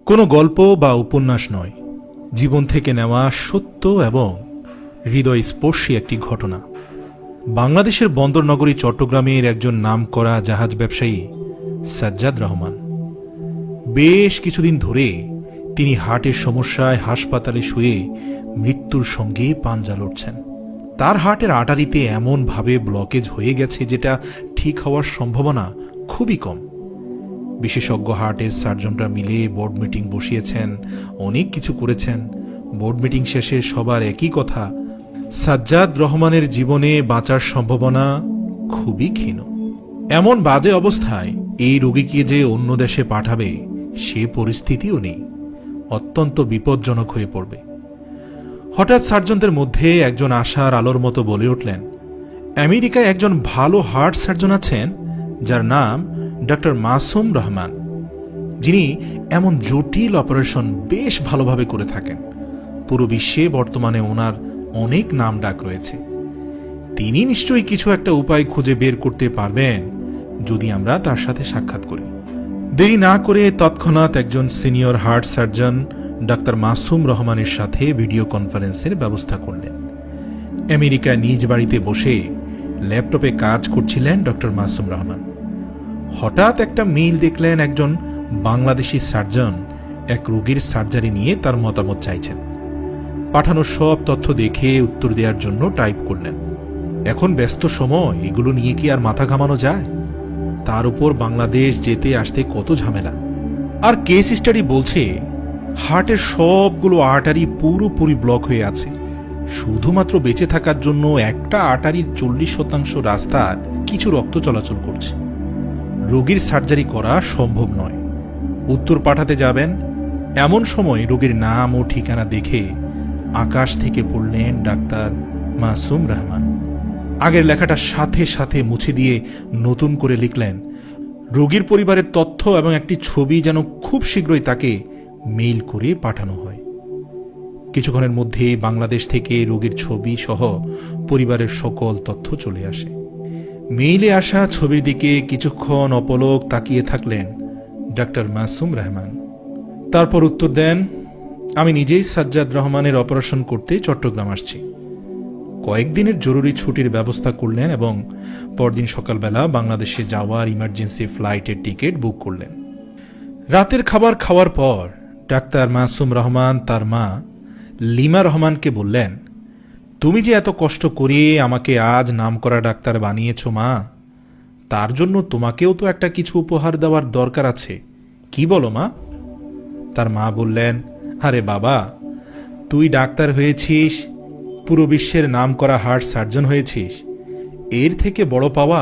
কোনো গল্প বা উপন্যাস নয়, জীবন থেকে নেওয়া সত্য এবং হৃদয়স্পর্শী একটি ঘটনা। বাংলাদেশের বন্দরনগরী চট্টগ্রামের একজন নামকরা জাহাজ ব্যবসায়ী সাজ্জাদ রহমান। বেশ কিছুদিন ধরে তিনি হার্টের সমস্যায় হাসপাতালে শুয়ে মৃত্যুর সঙ্গে পাঞ্জা লড়ছেন। তার হার্টের আর্টারিতে এমনভাবে ব্লকেজ হয়ে গেছে যেটা ঠিক হওয়ার সম্ভাবনা খুবই কম। বিশেষজ্ঞ হার্টের সার্জনরা মিলে বোর্ড মিটিং বসিয়েছেন, অনেক কিছু করেছেন। বোর্ড মিটিং শেষে সবার একই কথা, সাজ্জাদ রহমানের জীবনে বাঁচার সম্ভাবনা খুবই ক্ষীণ। এমন বাজে অবস্থায় এই রোগীকে যে অন্য দেশে পাঠাবে সে পরিস্থিতিও নেই, অত্যন্ত বিপজ্জনক হয়ে পড়বে। হঠাৎ সার্জনদের মধ্যে একজন আশার আলোর মতো বলে উঠলেন, আমেরিকায় একজন ভালো হার্ট সার্জন আছেন যার নাম ডক্টর মাসুম রহমান, যিনি এমন জটিল অপারেশন বেশ ভালোভাবে করে থাকেন। পুরো বিশ্বে বর্তমানে ওনার অনেক নাম ডাক রয়েছে। তিনি নিশ্চয়ই কিছু একটা উপায় খুঁজে বের করতে পারবেন যদি আমরা তার সাথে সাক্ষাৎ করি। দেরি না করে তৎক্ষণাৎ একজন senior heart surgeon doctor Masum রহমানের সাথে ভিডিও কনফারেন্সের ব্যবস্থা করলেন। আমেরিকায় নিজ বাড়িতে বসে ল্যাপটপে কাজ করছিলেন ডক্টর মাসুম রহমান। হঠাৎ একটা মেইল দেখলেন, একজন বাংলাদেশি সার্জন এক রোগীর সার্জারি নিয়ে তার মতামত চাইছেন। পাঠানো সব তথ্য দেখে উত্তর দেওয়ার জন্য টাইপ করলেন। এখন ব্যস্ত সময়, এগুলো নিয়ে কি আর মাথা ঘামানো যায়? তার উপর বাংলাদেশ যেতে আসতে কত ঝামেলা। আর কেস স্টাডি বলছে হার্টের সবগুলো আর্টারি পুরোপুরি ব্লক হয়ে আছে। শুধুমাত্র বেঁচে থাকার জন্য একটা আর্টারির 40% রাস্তা কিছু রক্ত চলাচল করছে। রোগীর সার্জারি করা সম্ভব নয়। উত্তর পাঠাতে যাবেন, এমন সময় রোগীর নাম ও ঠিকানা দেখে আকাশ থেকে পড়লেন ডাক্তার মাসুম রহমান। আগের লেখাটা সাথে সাথে মুছে দিয়ে নতুন করে লিখলেন, রোগীর পরিবারের তথ্য এবং একটি ছবি যেন খুব শীঘ্রই তাকে মেইল করে পাঠানো হয়। কিছুক্ষণের মধ্যে বাংলাদেশ থেকে রোগীর ছবি সহ পরিবারের সকল তথ্য চলে আসে। মেইলে আসা ছবির দিকে কিছুক্ষণ অপলক তাকিয়ে থাকলেন ডাক্তার মাসুম রহমান। তারপর উত্তর দেন, আমি নিজেই সাজ্জাদ রহমানের অপারেশন করতে চট্টগ্রাম আসছি। কয়েকদিনের জরুরি ছুটির ব্যবস্থা করলেন এবং পরদিন সকালবেলা বাংলাদেশে যাওয়ার ইমার্জেন্সি ফ্লাইটের টিকিট বুক করলেন। রাতের খাবার খাওয়ার পর ডাক্তার মাসুম রহমান তার মা লিমা রহমানকে বললেন, তুমি যে এত কষ্ট করে আমাকে আজ নামকরা ডাক্তার বানিয়েছ মা, তার জন্য তোমাকেও তো একটা কিছু উপহার দেওয়ার দরকার আছে, কি বলো মা? তার মা বললেন, আরে বাবা, তুই ডাক্তার হয়েছিস, পুরো বিশ্বের নামকরা হার্ট সার্জন হয়েছিস, এর থেকে বড় পাওয়া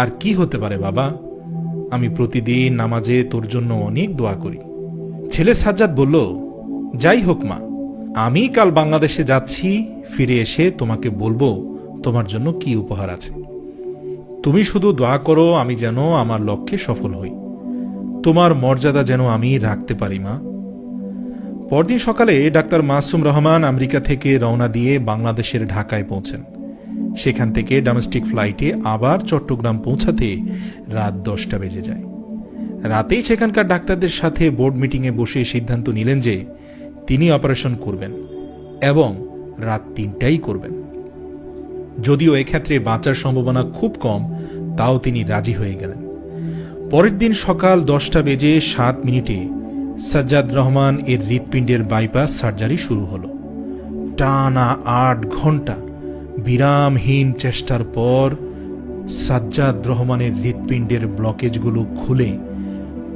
আর কি হতে পারে বাবা? আমি প্রতিদিন নামাজে তোর জন্য অনেক দোয়া করি। ছেলে সাজ্জাদ বলল, যাই হোক মা, আমি কাল বাংলাদেশে যাচ্ছি, ফিরে এসে তোমাকে বলবো তোমার জন্য কি উপহার আছে। তুমি শুধু দোয়া করো আমি যেন আমার লক্ষ্যে সফল হই, তোমার মর্যাদা যেন আমি রাখতে পারি মা। পরদিন সকালে ডাক্তার মাসুম রহমান আমেরিকা থেকে রওনা দিয়ে বাংলাদেশের ঢাকায় পৌঁছেন। সেখান থেকে ডোমেস্টিক ফ্লাইটে আবার চট্টগ্রাম পৌঁছাতে রাত 10টা বেজে যায়। রাতেই সেখানকার ডাক্তারদের সাথে বোর্ড মিটিংয়ে বসে সিদ্ধান্ত নিলেন যে তিনি অপারেশন করবেন এবং রাত 3টায় করবেন। যদিও এক্ষেত্রে বাঁচার সম্ভাবনা খুব কম, তাও তিনি রাজি হয়ে গেলেন। পরের দিন সকাল 10:07 সাজ্জাদ রহমান এর হৃৎপিণ্ডের বাইপাস সার্জারি শুরু হলো। টানা 8 ঘন্টা বিরামহীন চেষ্টার পর সাজ্জাদ রহমানের হৃৎপিণ্ডের ব্লকেজগুলো খুলে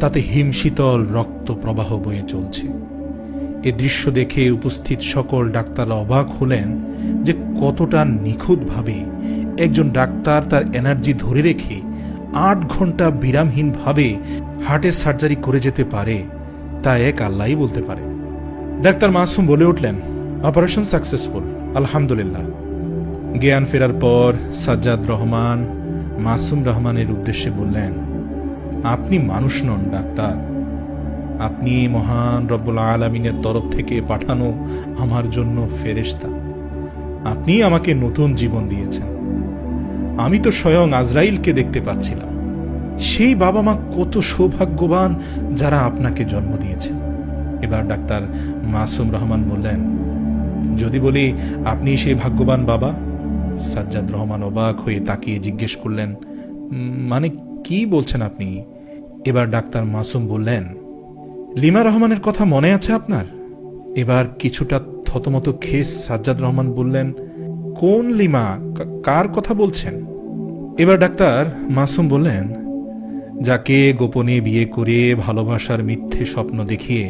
তাতে হিমশীতল রক্ত প্রবাহ বয়ে চলছে। এ দৃশ্য দেখে উপস্থিত সকল ডাক্তাররা অবাক হলেন যে কতটা নিখুঁতভাবে একজন ডাক্তার তার এনার্জি ধরে রেখে 8 ঘন্টা বিরামহীনভাবে হার্টের সার্জারি করে যেতে পারে, তা এক আল্লাহই বলতে পারে। ডাক্তার মাসুম বলে উঠলেন, অপারেশন সাকসেসফুল, আলহামদুলিল্লাহ। জ্ঞান ফেরার পর সাজ্জাদ রহমান মাসুম রহমানের উদ্দেশ্যে বললেন, আপনি মানুষ নন ডাক্তার, আপনি মহান রব্বুল আলামিনের তরফ থেকে পাঠানো আমার জন্য ফেরেশতা। আপনি আমাকে নতুন জীবন দিয়েছেন। আমি তো স্বয়ং আজরাইলকে দেখতে পাচ্ছিলাম। সেই বাবা মা কত সৌভাগ্যবান যারা আপনাকে জন্ম দিয়েছেন। এবার ডাক্তার মাসুম রহমান বললেন, যদি বলি আপনি সেই ভাগ্যবান বাবা? সাজ্জাদ রহমান অবাক হয়ে তাকিয়ে জিজ্ঞেস করলেন, মানে কি বলছেন আপনি? এবার ডাক্তার মাসুম বললেন, লিমা রহমানের কথা মনে আছে আপনার? এবার কিছুটা থতমত খেয়ে সাজ্জাদ রহমান বললেন, কোন লিমা? কার কথা বলছেন? এবার ডাক্তার মাসুম বললেন, যাকে গোপনে বিয়ে করে ভালোবাসার মিথ্যে স্বপ্ন দেখিয়ে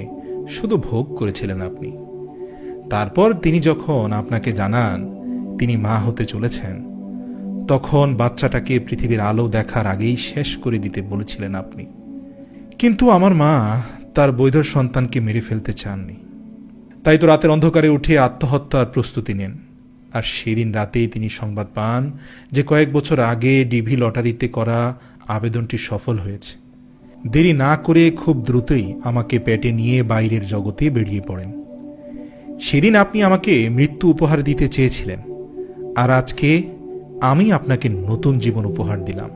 শুধু ভোগ করেছিলেন আপনি। তারপর তিনি যখন আপনাকে জানান তিনি মা হতে চলেছেন, তখন বাচ্চাটাকে পৃথিবীর আলো দেখার আগেই শেষ করে দিতে বলেছিলেন আপনি। কিন্তু আমার মা তার বৈধ সন্তানকে মেরে ফেলতে চাননি, তাই তো রাতের অন্ধকারে উঠে আত্মহত্যার প্রস্তুতি নেন। আর সেদিন রাতেই তিনি সংবাদ পান যে কয়েক বছর আগে ডিভি লটারিতে করা আবেদনটি সফল হয়েছে। দেরি না করে খুব দ্রুতই আমাকে পেটে নিয়ে বাইরের জগতে বেরিয়ে পড়েন। সেদিন আপনি আমাকে মৃত্যু উপহার দিতে চেয়েছিলেন, আর আজকে আমি আপনাকে নতুন জীবন উপহার দিলাম।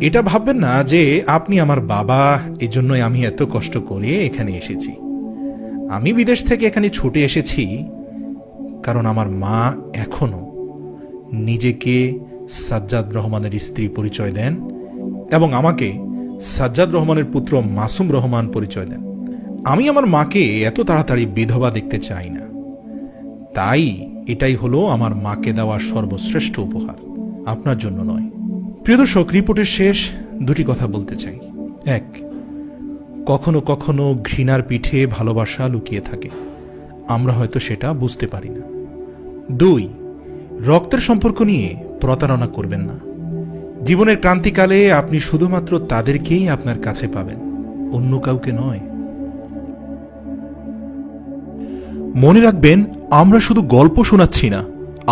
এটা ভাববেন না যে আপনি আমার বাবা, এজন্যই আমি এত কষ্ট করে এখানে এসেছি। আমি বিদেশ থেকে এখানে ছুটে এসেছি কারণ আমার মা এখনো নিজেকে সাজ্জাদ রহমানের স্ত্রী পরিচয় দেন এবং আমাকে সাজ্জাদ রহমানের পুত্র মাসুম রহমান পরিচয় দেন। আমি আমার মাকে এত তাড়াতাড়ি বিধবা দেখতে চাই না, তাই এটাই হলো আমার মাকে দেওয়া সর্বশ্রেষ্ঠ উপহার, আপনার জন্য নয়। প্রিয় দর্শক, রিপোর্টের শেষ দুটি কথা বলতে চাই। এক, কখনো কখনো ঘৃণার পিঠে ভালোবাসা লুকিয়ে থাকে, আমরা হয়তো সেটা বুঝতে পারি না। দুই, রক্তের সম্পর্ক নিয়ে প্রতারণা করবেন না। জীবনের ক্রান্তিকালে আপনি শুধুমাত্র তাদেরকেই আপনার কাছে পাবেন, অন্য কাউকে নয়। মনে রাখবেন, আমরা শুধু গল্প শোনাচ্ছি না,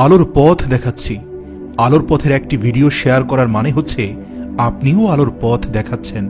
আলোর পথ দেখাচ্ছি। আলোর পথের একটি ভিডিও শেয়ার করার মানে হচ্ছে আপনিও আলোর পথ দেখাচ্ছেন।